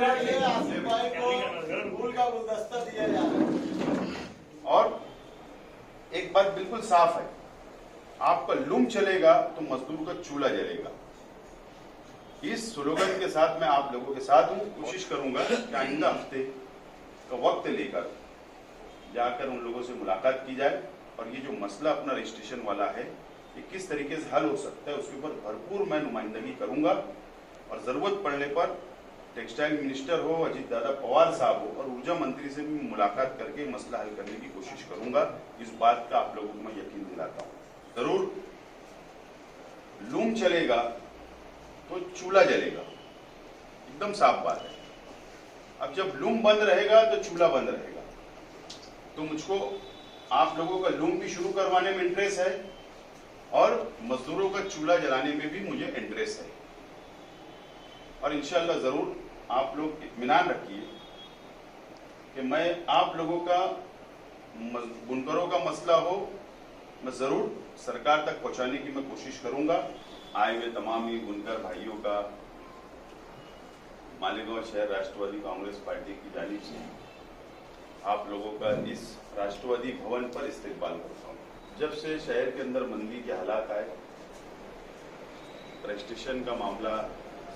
आसिफ भाई को फूल का गुलदस्ता दिया जा रहा है। और एक बात बिल्कुल साफ है, आपका लूम चलेगा तो मजदूर का चूल्हा जलेगा। इस स्लोगन के साथ मैं आप लोगों के साथ हूं। कोशिश करूंगा कि आइंदा हफ्ते का वक्त लेकर जाकर उन लोगों से मुलाकात की जाए और ये जो मसला अपना रजिस्ट्रेशन वाला है ये किस तरीके से हल हो सकता है उसके ऊपर भरपूर मैं नुमाइंदगी करूंगा। और जरूरत पड़ने पर टेक्सटाइल मिनिस्टर हो, अजीत दादा पवार साहब हो और ऊर्जा मंत्री से भी मुलाकात करके मसला हल करने की कोशिश करूंगा। इस बात का आप लोगों को मैं यकीन दिलाता हूं। जरूर लूम चलेगा तो चूल्हा जलेगा, एकदम साफ बात है। अब जब लूम बंद रहेगा तो चूल्हा बंद रहेगा। तो मुझको आप लोगों का लूम भी शुरू करवाने में इंटरेस्ट है और मजदूरों का चूल्हा जलाने में भी मुझे इंटरेस्ट है। और इंशाअल्लाह जरूर आप लोग इत्मीनान रखिए कि मैं आप लोगों का बुनकरों का मसला हो मैं जरूर सरकार तक पहुंचाने की मैं कोशिश करूंगा। आए हुए तमाम ही बुनकर भाइयों का मालेगांव शहर राष्ट्रवादी कांग्रेस पार्टी की जानिब से आप लोगों का इस राष्ट्रवादी भवन पर इस्तेकबाल करता हूं। जब से शहर के अंदर मंदी के हालात आए, रजिस्ट्रेशन का मामला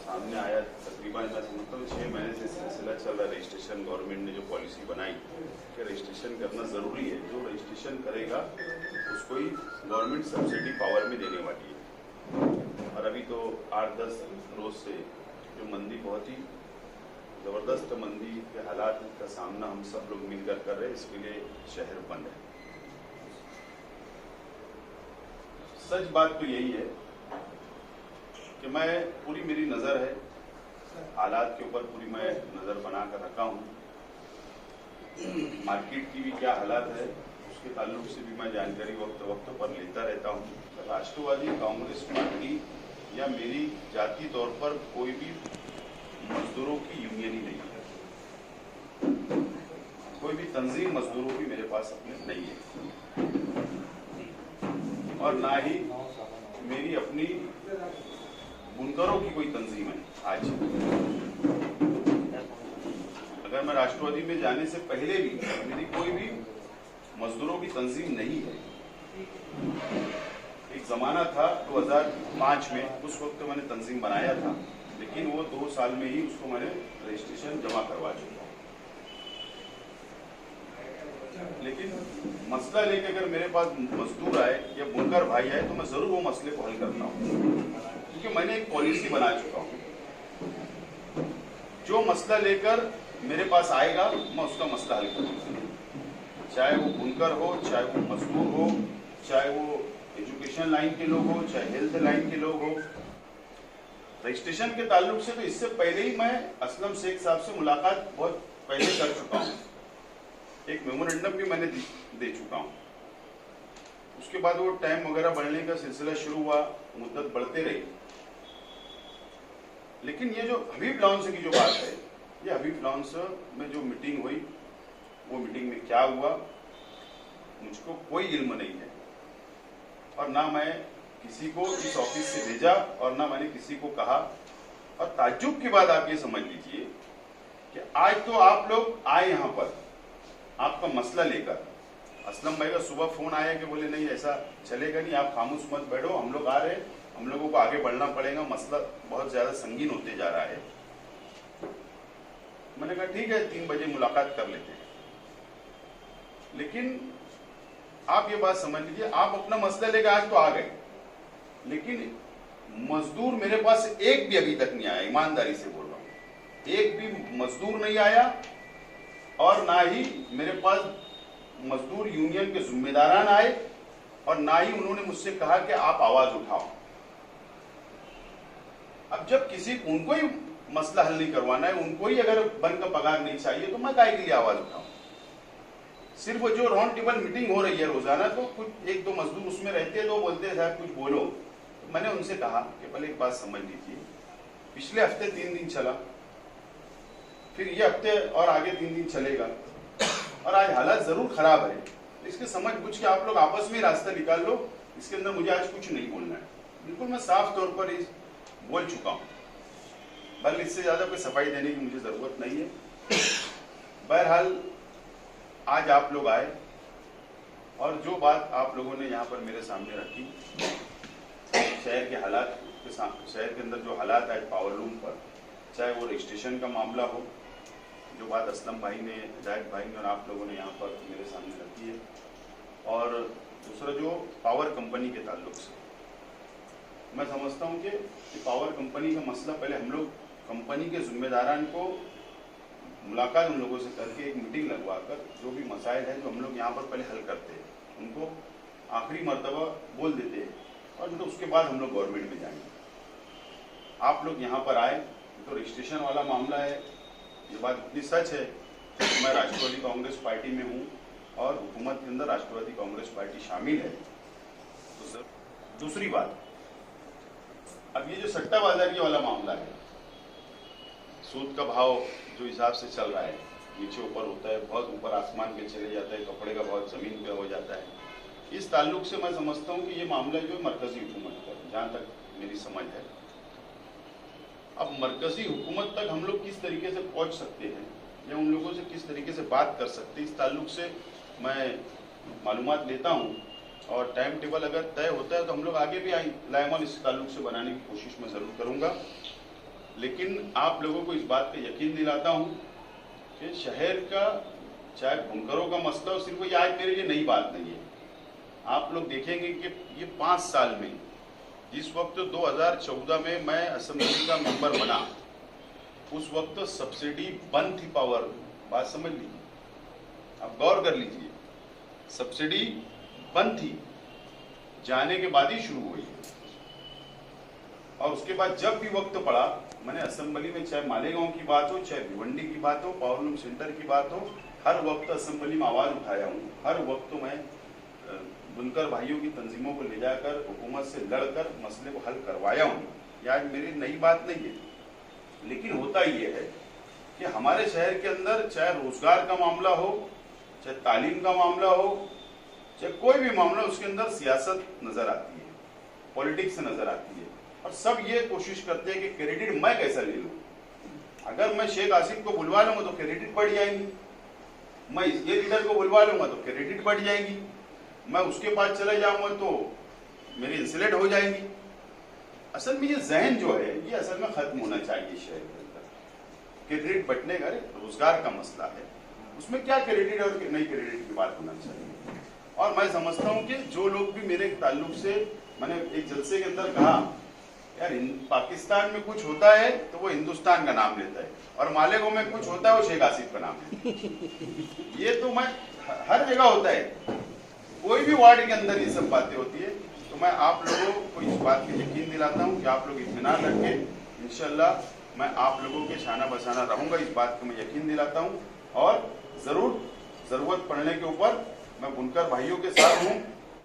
सामने आया, तकरीबन मैं समझता हूँ 6 महीने से सिलसिला चल रहा है। रजिस्ट्रेशन गवर्नमेंट ने जो पॉलिसी बनाई कि रजिस्ट्रेशन करना जरूरी है, जो रजिस्ट्रेशन करेगा उसको ही गवर्नमेंट सब्सिडी पावर में देने वाली है। और अभी तो 8-10 रोज से जो मंदी, बहुत ही जबरदस्त मंदी के हालात का सामना हम सब लोग मिलकर कर रहे हैं, इसके लिए शहर बंद है। सच बात तो यही है कि मैं पूरी मेरी नजर है हालात के ऊपर, पूरी मैं नजर बना कर रखा हूं। मार्केट की भी क्या हालात है उसके ताल्लुक से भी मैं जानकारी वक्त वक्त पर लेता रहता हूं। राष्ट्रवादी कांग्रेस पार्टी या मेरी जाती तौर पर कोई भी मजदूरों की यूनियन ही नहीं है, कोई भी तंजीम मजदूरों की मेरे पास अपने नहीं है और ना ही मेरी अपनी बुनकरों की कोई तंजीम है। आज अगर मैं राष्ट्रवादी में जाने से पहले भी मेरी कोई भी मजदूरों की तंजीम नहीं है। एक जमाना था 2005 में, उस वक्त मैंने तंजीम बनाया था, लेकिन वो 2 साल में ही उसको मैंने रजिस्ट्रेशन जमा करवा चुका हूं। लेकिन मसला लेके अगर मेरे पास मजदूर आए या बुनकर भाई आए तो मैं जरूर वो मसले को हल करता हूं, क्योंकि मैंने एक पॉलिसी बना चुका हूं। जो मसला लेकर मेरे पास आएगा मैं उसका मसला हल करूंगा, चाहे वो बुनकर हो, चाहे वो मजदूर हो, चाहे वो एजुकेशन लाइन के लोग हो, चाहे हेल्थ लाइन के लोग हो। रजिस्ट्रेशन के ताल्लुक से तो इससे पहले ही मैं असलम शेख साहब से मुलाकात बहुत पहले कर चुका हूं, एक मेमोरेंडम भी मैंने दे चुका हूं। उसके बाद वो टाइम वगैरह बढ़ने का सिलसिला शुरू हुआ, मुद्दत बढ़ते रही। लेकिन ये जो हबीब लॉन्स की जो बात है, ये हबीब लॉन्स में जो मीटिंग हुई, वो मीटिंग में क्या हुआ मुझको कोई इल्म नहीं है और ना मैं किसी को इस ऑफिस से भेजा और ना मैंने किसी को कहा। और ताज्जुब की बात आप ये समझ लीजिए कि आज तो आप लोग आए यहाँ पर आपका मसला लेकर। असलम भाई का सुबह फोन आया कि बोले नहीं ऐसा चलेगा नहीं, आप खामोश मत बैठो, हम लोग आ रहे हैं, हम लोगों को आगे बढ़ना पड़ेगा, मसला बहुत ज्यादा संगीन होते जा रहा है। मैंने कहा ठीक है 3 बजे मुलाकात कर लेते हैं। लेकिन आप ये बात समझ लीजिए, आप अपना मसला लेकर आज तो आ गए, लेकिन मजदूर मेरे पास एक भी अभी तक नहीं आया, ईमानदारी से बोल रहा हूं, एक भी मजदूर नहीं आया। और ना ही मेरे पास मजदूर यूनियन के जिम्मेदारान आए और ना ही उन्होंने मुझसे कहा कि आप आवाज उठाओ। अब जब किसी उनको ही मसला हल नहीं करवाना है, उनको ही अगर बन का पगार नहीं चाहिए तो मैं काहे के लिए आवाज उठाऊं। सिर्फ वो जो राउंड टेबल मीटिंग हो रही है रोजाना, तो कुछ 1-2 मजदूर उसमें रहते हैं, तो बोलते हैं साहब कुछ बोलो। तो मैंने उनसे कहा कि पहले एक बात समझ लीजिए, पिछले हफ्ते 3 दिन चला, फिर ये हफ्ते और आगे 3 दिन चलेगा और आज हालात जरूर खराब है। इसके समझ बुझ के आप लोग आपस में रास्ता निकाल लो, इसके अंदर मुझे आज कुछ नहीं बोलना है। बिल्कुल मैं साफ तौर पर बोल चुका हूं। बल इससे ज्यादा कोई सफाई देने की मुझे जरूरत नहीं है। बहरहाल आज आप लोग आए और जो बात आप लोगों ने यहाँ पर मेरे सामने रखी, शहर के हालात के शहर के अंदर जो हालात आज पावर लूम पर, चाहे वो रजिस्ट्रेशन का मामला हो, जो बात असलम भाई ने, हिदायत भाई ने और आप लोगों ने यहाँ पर मेरे सामने रखी है, और दूसरा जो पावर कंपनी के ताल्लुक से, मैं समझता हूँ कि पावर कंपनी का मसला पहले हम लोग कंपनी के जिम्मेदारान को मुलाकात उन लोगों से करके एक मीटिंग लगवा कर जो भी मसाइल है जो हम लोग यहाँ पर पहले हल करते हैं, उनको आखिरी मर्तबा बोल देते हैं और तो उसके बाद हम लोग गवर्नमेंट में जाएंगे। आप लोग यहाँ पर आए तो रजिस्ट्रेशन वाला मामला है, ये बात इतनी सच है कि मैं राष्ट्रवादी कांग्रेस पार्टी में हूँ और हुकूमत के अंदर राष्ट्रवादी कांग्रेस पार्टी शामिल है। तो सर दूसरी बात, अब ये जो सट्टा बाजारी वाला मामला है, सूद का भाव जो हिसाब से चल रहा है, नीचे ऊपर होता है, बहुत ऊपर आसमान पे चले जाता है, कपड़े का भाव जमीन पे हो जाता है, इस ताल्लुक से मैं समझता हूँ कि ये मामला जो मरकजी हुकूमत का, जहाँ तक मेरी समझ है, अब मरकजी हुकूमत तक हम लोग किस तरीके से पहुँच सकते हैं या उन लोगों से किस तरीके से बात कर सकते हैं, इस ताल्लुक से मैं मालूमात लेता हूँ और टाइम टेबल अगर तय होता है तो हम लोग आगे भी लाएमन इस ताल्लुक से बनाने की कोशिश मैं ज़रूर करूँगा। लेकिन आप लोगों को इस बात का यकीन दिलाता हूँ कि शहर का चाहे बुनकरों का मसला हो, सिर्फ ये आज मेरे लिए नई बात नहीं है। आप लोग देखेंगे कि ये 5 साल में, जिस वक्त 2014 में मैं असेंबली का मेंबर बना, उस वक्त सब्सिडी बंद थी पावर, बात समझ लीजिए, अब गौर कर लीजिए, सब्सिडी बंद थी, जाने के बाद ही शुरू हुई और उसके बाद जब भी वक्त पड़ा, मैंने असेंबली में चाहे मालेगांव की बात हो, चाहे भिवंडी की बात हो, पावर लूम सेंटर की बात हो, हर वक्त असेंबली में आवाज उठाया हूँ। हर वक्त मैं बुनकर भाइयों की तंजीमों को ले जाकर हुकूमत से लड़कर मसले को हल करवाया हूँ। यह आज मेरी नई बात नहीं है, लेकिन होता ये है कि हमारे शहर के अंदर चाहे रोजगार का मामला हो, चाहे तालीम का मामला हो, चाहे कोई भी मामला, उसके अंदर सियासत नजर आती है, पॉलिटिक्स नजर आती है और सब ये कोशिश करते हैं कि क्रेडिट मैं कैसा ले लूं। अगर मैं शेख आसिफ को बुलवा लूंगा तो क्रेडिट बढ़ जाएंगी, मैं ये लीडर को बुलवा लूंगा तो क्रेडिट बढ़ जाएगी, मैं उसके पास चले जाऊंगा तो मेरी इंसलेट हो जाएंगी। असल में ये जहन जो है ये असल में खत्म होना चाहिए शहर के अंदर। क्रेडिट बंटने का रोजगार का मसला है, उसमें क्या क्रेडिट और नहीं क्रेडिट की बात होना चाहिए। और मैं समझता हूँ कि जो लोग भी मेरे ताल्लुक से, मैंने एक जलसे के अंदर कहा यार पाकिस्तान में कुछ होता है तो वो हिंदुस्तान का नाम लेता है और मालेगांव में कुछ होता है वो शेख आसिफ का नाम लेता है। ये तो मैं हर जगह होता है, कोई भी वार्ड के अंदर ये सब बातें होती है। तो मैं आप लोगों को इस बात का यकीन दिलाता हूँ कि आप लोग इत्मीनान रखें, इंशाल्लाह मैं आप लोगों के शाना बसाना रहूंगा, इस बात को मैं यकीन दिलाता हूँ। और जरूर जरूरत पड़ने के ऊपर मैं बुनकर भाइयों के साथ हूँ